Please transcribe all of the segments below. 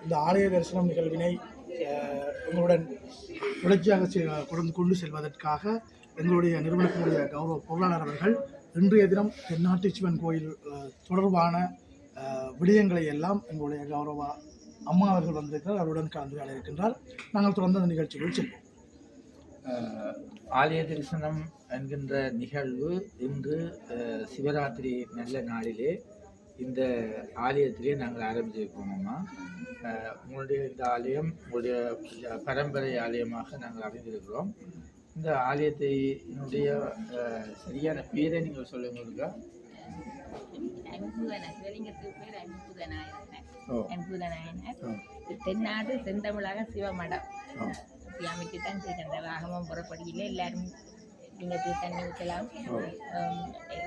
இந்த ஆலய தரிசனம் நிகழ்வினை எங்களுடன் தொடர்ச்சியாக கொண்டு செல்வதற்காக எங்களுடைய நிறுவனத்தினுடைய கௌரவ பொருளாளர் அவர்கள் இன்றைய தினம் தென்னாட்டு சிவன் கோயில் தொடர்பான விடயங்களை எல்லாம் எங்களுடைய கௌரவ அம்மா அவர்கள் வந்திருக்கிறார். அவருடன் கலந்துரையாட இருக்கின்றார். நாங்கள் தொடர்ந்து அந்த நிகழ்ச்சிகள் செல்வோம். ஆலய தரிசனம் என்கின்ற நிகழ்வு இன்று சிவராத்திரி நல்ல நாளிலே இந்த ஆலயத்திலே நாங்கள் ஆரம்பிச்சிருக்கோம். அம்மா, உங்களுடைய இந்த ஆலயம் உங்களுடைய பரம்பரை ஆலயமாக நாங்கள் அமைந்திருக்கிறோம். இந்த ஆலயத்தினுடைய சரியான பேரை நீங்கள் சொல்லுங்க. தென்னாடு செந்தமிழாக சிவமடம் அமைச்சு தான் செய்கின்ற வாகமும் புறப்படியில் எல்லாரும் நீங்கள் தண்ணி ஊற்றலாம்,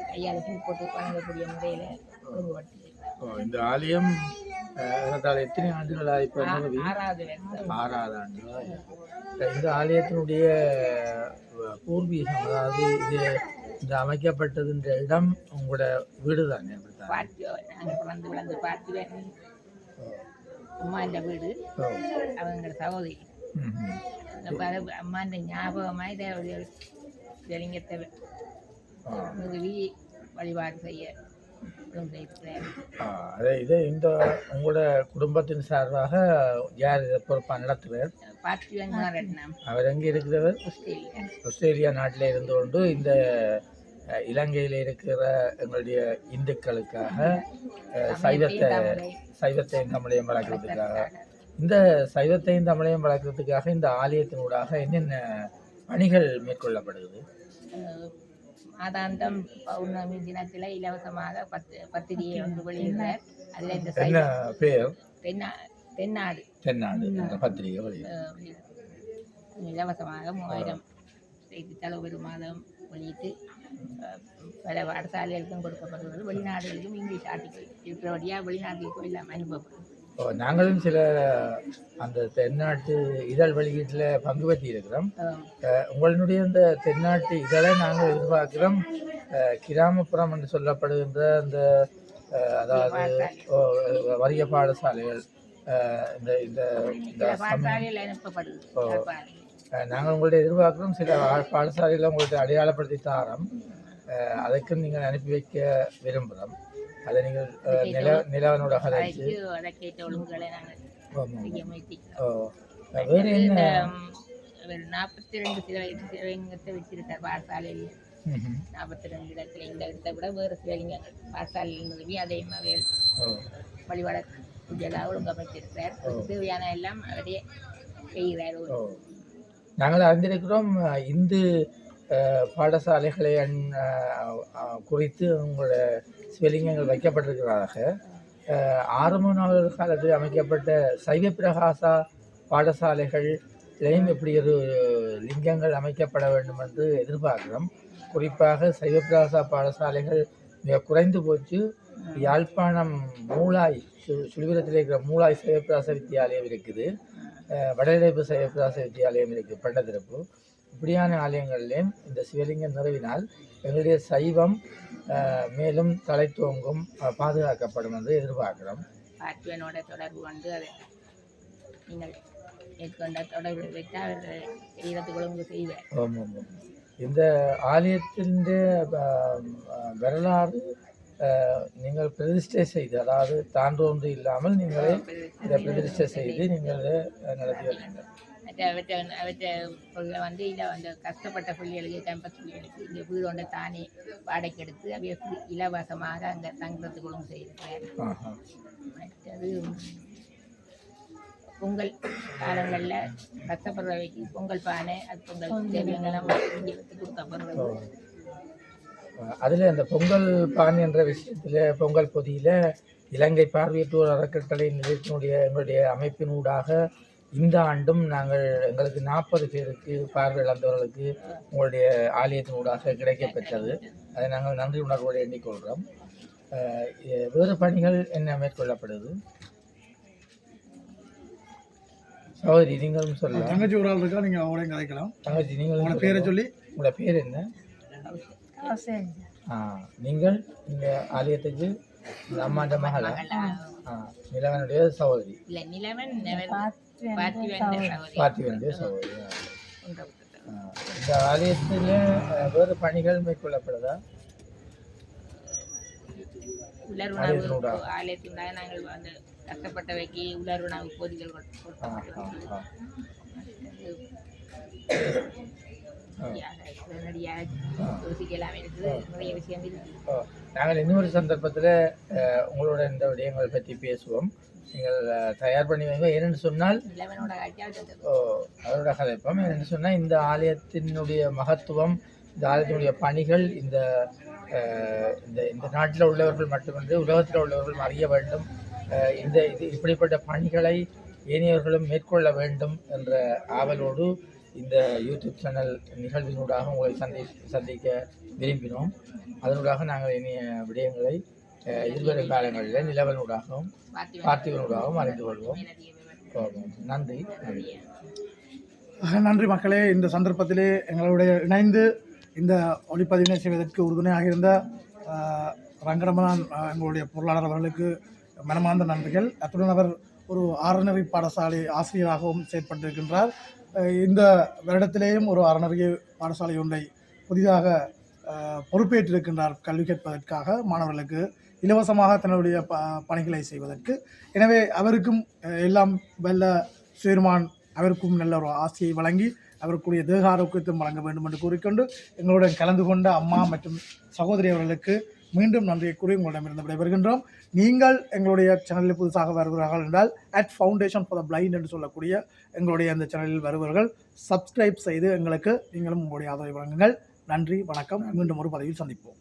கையால் போட்டு வழங்கக்கூடிய முறையில் உருவாட்டி. இந்த ஆலயம் எத்தனை ஆண்டுகளாக? இப்போ 6வது ஆண்டு. இந்த ஆலயத்தினுடைய பூர்வீகம், அதாவது இது இந்த அமைக்கப்பட்டதுன்ற இடம் உங்களோட வீடு தானே? நாங்கள் பிறந்து விளந்து பார்த்து அம்மா இந்த வீடு அவங்களோட சகோதரி அம்மாண்ட ஞாபகமாக இதை லிங்கத்தை நிறுவி வழிபாடு செய்ய இது இந்த உங்களோட குடும்பத்தின் சார்பாக யார் இதை பொறுப்பாக நடத்துவார்? அவர் எங்கே இருக்கிறவர்? ஆஸ்திரேலியா நாட்டில் இருந்து கொண்டு இந்த இலங்கையில் இருக்கிற எங்களுடைய இந்துக்களுக்காக சைவத்தையும் தமிழையும் வளர்க்கறதுக்காக, இந்த சைவத்தையும் தமிழையும் வளர்க்கறதுக்காக இந்த ஆலயத்தினூடாக என்னென்ன பணிகள் மேற்கொள்ளப்படுகிறது? மாதாந்தம் பௌர்ணமி தினத்தில் இலவசமாக பத்திரிகை ஒன்று வெளியிட்டார். அதில் இந்த என்ன பேர்? தென்னாடு என்ற பத்திரிகை இலவசமாக 3000 செய்தித்தாள் ஒரு மாதம் வெளியிட்டு பல பாடசாலைகளுக்கும் கொடுக்கப்படுகிறது. வெளிநாடுகளுக்கும் இங்கிலீஷ் ஆர்டிக்கல் இருக்கிறபடியாக வெளிநாட்டுக்கும் எல்லாம் அனுப்பப்படுது. நாங்களும் சில அந்த தென்னாட்டு இதழ் வெளியீட்டில் பங்கு பெற்றி இருக்கிறோம். உங்களுடைய இந்த தென்னாட்டு இதழை நாங்கள் எதிர்பார்க்கிறோம். கிராமப்புறம் என்று சொல்லப்படுகின்ற அந்த அதாவது வறிய பாடசாலைகள் இந்த நாங்கள் உங்கள்ட்ட எதிர்பார்க்கிறோம். சில பாடசாலைகளை உங்கள்ட்ட அடையாளப்படுத்தி தாரோம். அதுக்கு நீங்கள் அனுப்பி வைக்க விரும்புகிறோம். அதை நீங்கள் நிலவனோட கதைச்சு வேறு என்ன 42 சிவலிங்கத்தை வச்சிருக்கார் பாடசாலையில். 42 இடத்துல இந்த இடத்தை விட வேறு சிவலிங்கங்கள் பாடசாலையில் நிறுவி அதே மாதிரி வழிபாட பூஜையாக ஒழுங்கமைச்சிருக்கிறார். தேவையான எல்லாம் அவரே செய்கிறார். நாங்கள் அறிந்திருக்கிறோம் இந்து பாடசாலைகளை குறித்து உங்களோட சிவலிங்கங்கள் வைக்கப்பட்டிருக்கிறதாக. ஆரம்ப நாள் காலத்தில் அமைக்கப்பட்ட சைவ பிரகாசா பாடசாலைகள்லையும் இப்படி ஒரு லிங்கங்கள் அமைக்கப்பட வேண்டும் என்று எதிர்பார்க்கிறோம். குறிப்பாக சைவ பிரகாசா பாடசாலைகள் மிக குறைந்து போச்சு. யாழ்ப்பாணம் மூளாய் சுழிபுரத்தில் இருக்கிற மூளாய் சைவப்பிராச வித்தியாலயம் இருக்குது, வடஇடைப்பு சைவப்பிராச வித்தியாலயம் இருக்குது, பண்டத்திறப்பு. இப்படியான ஆலயங்கள்லேயும் இந்த சிவலிங்கம் நிறுவினால் எங்களுடைய சைவம் மேலும் தலைத்துவங்கும் பாதுகாக்கப்படும் என்று எதிர்பார்க்கிறோம். பார்த்திவனோட தொடர்பு கொண்டு அதை நீங்கள் மேற்கொண்ட தொடர்பு வைத்து அவர்கள் செய்யறதுக்கு ஒழுங்கு செய்வார். ஆமாம். இந்த ஆலயத்தின் வரலாறு நீங்கள் பிரதிஷ்டை செய்து, அதாவது தாண்டோன்று இல்லாமல் நீங்களே இதை பிரதிஷ்டை செய்து நீங்கள் நடத்தி வருவீர்கள். அவற்றை வந்து இதை வந்து கஷ்டப்பட்ட பிள்ளைகளுக்கு கேம்பஸ் பிள்ளைகளுக்கு இங்கே வீடு ஒன்றை தானே வாடகைக்கு எடுத்து அப்படியே இலவசமாக அங்கே தங்குறதுக்குள்ளும் செய்திருக்கிறார். மற்றது பொங்கல் காலங்களில் கஷ்டப்படுறவைக்கு பொங்கல் பானை, அது பொங்கல் தேவையெல்லாம் இங்கே வச்சு கொடுக்கப்படுறது. அதில் அந்த பொங்கல் பானை என்ற விஷயத்தில் பொங்கல் பொதியில் இலங்கை பார்வையற்றோர் அறக்கட்டளை நிலையத்தினுடைய எங்களுடைய அமைப்பினூடாக இந்த ஆண்டும் நாங்கள் எங்களுக்கு 40 பேருக்கு பார்வை இழந்தவர்களுக்கு உங்களுடைய ஆலயத்தினூடாக கிடைக்கப்பெற்றது. அதை நாங்கள் நன்றி உணர்வோடு எண்ணிக்கொள்கிறோம். வேறு பணிகள் என்ன மேற்கொள்ளப்படுது? சகோதரி நீங்களும் சொல்லலாம். தங்கச்சி ஒரு ஆள் இருக்கா, நீங்கள் அவங்களையும் கதைக்கலாம். தங்கச்சி நீங்கள் உங்களோட பேரை சொல்லி. உங்களோட பேர் என்ன? நீங்கள் இந்த ஆலயத்துக்கு அம்மாண்ட மகளா? நிலவனுடைய சகோதரி, இல்லை நிலவன் பார்த்திவனுடைய சகோதரி. இந்த ஆலயத்தில் வேறு பணிகள் மேற்கொள்ளப்படுதா? உலருணவு ஆலயத்தினால நாங்கள் அந்த கஷ்டப்பட்டவைக்கு உலருணவு பொதிகள் நிறைய விஷயம் இருக்கு. நாங்கள் இன்னொரு சந்தர்ப்பத்தில் உங்களோட இந்த விடயங்களை பற்றி பேசுவோம். நீங்கள் தயார் பண்ணி வைங்க. ஏன்னு சொன்னால் அதோட கதைப்போம். என்னென்னு சொன்னால் இந்த ஆலயத்தினுடைய மகத்துவம், இந்த ஆலயத்தினுடைய பணிகள் இந்த இந்த நாட்டில் உள்ளவர்கள் மட்டுமின்றி உலகத்தில் உள்ளவர்கள் அறிய வேண்டும். இப்படிப்பட்ட பணிகளை ஏனையவர்களும் மேற்கொள்ள வேண்டும் என்ற ஆவலோடு இந்த யூடியூப் சேனல் நிகழ்வினூடாக உங்களை சந்திக்க விரும்பினோம். அதனூடாக நாங்கள் இனிய விடயங்களை எதிர்வரும் காலங்களில் நிலவனூடாகவும் பார்த்திவனூடாகவும் அறிந்து கொள்வோம். நன்றி. நன்றி மக்களே. இந்த சந்தர்ப்பத்திலே எங்களுடைய இணைந்து இந்த ஒளிப்பதிவினை செய்வதற்கு உறுதுணையாக இருந்த ரங்கரமணன் எங்களுடைய பொருளாளர் அவர்களுக்கு மனமார்ந்த நன்றிகள். அத்துடன் அவர் ஒரு அறநெறி பாடசாலை ஆசிரியராகவும் செயற்பட்டிருக்கின்றார். இந்த வருடத்திலேயும் ஒரு அறநெறி பாடசாலை ஒன்றை புதிதாக பொறுப்பேற்றிருக்கின்றார் கல்வி கேட்பதற்காக மாணவர்களுக்கு இலவசமாக தன்னுடைய பணிகளை செய்வதற்கு. எனவே அவருக்கும் எல்லாம் வல்ல சேர்மான் அவருக்கும் நல்ல ஒரு ஆசையை வழங்கி அவருக்குரிய தேக ஆரோக்கியத்தையும் வழங்க வேண்டும் என்று கூறிக்கொண்டு எங்களுடன் கலந்து கொண்ட அம்மா மற்றும் சகோதரி அவர்களுக்கு மீண்டும் நன்றியை கூறி உங்களிடமிருந்து விடைபெறுகின்றோம். நீங்கள் எங்களுடைய சேனலில் புதுசாக வருகிறார்கள் என்றால் @Foundation for the Blind என்று சொல்லக்கூடிய எங்களுடைய அந்த சேனலில் வருபவர்கள் சப்ஸ்கிரைப் செய்து எங்களுக்கு நீங்களும் உங்களுடைய ஆதரவை வழங்குங்கள். நன்றி, வணக்கம். மீண்டும் ஒரு பதிவில் சந்திப்போம்.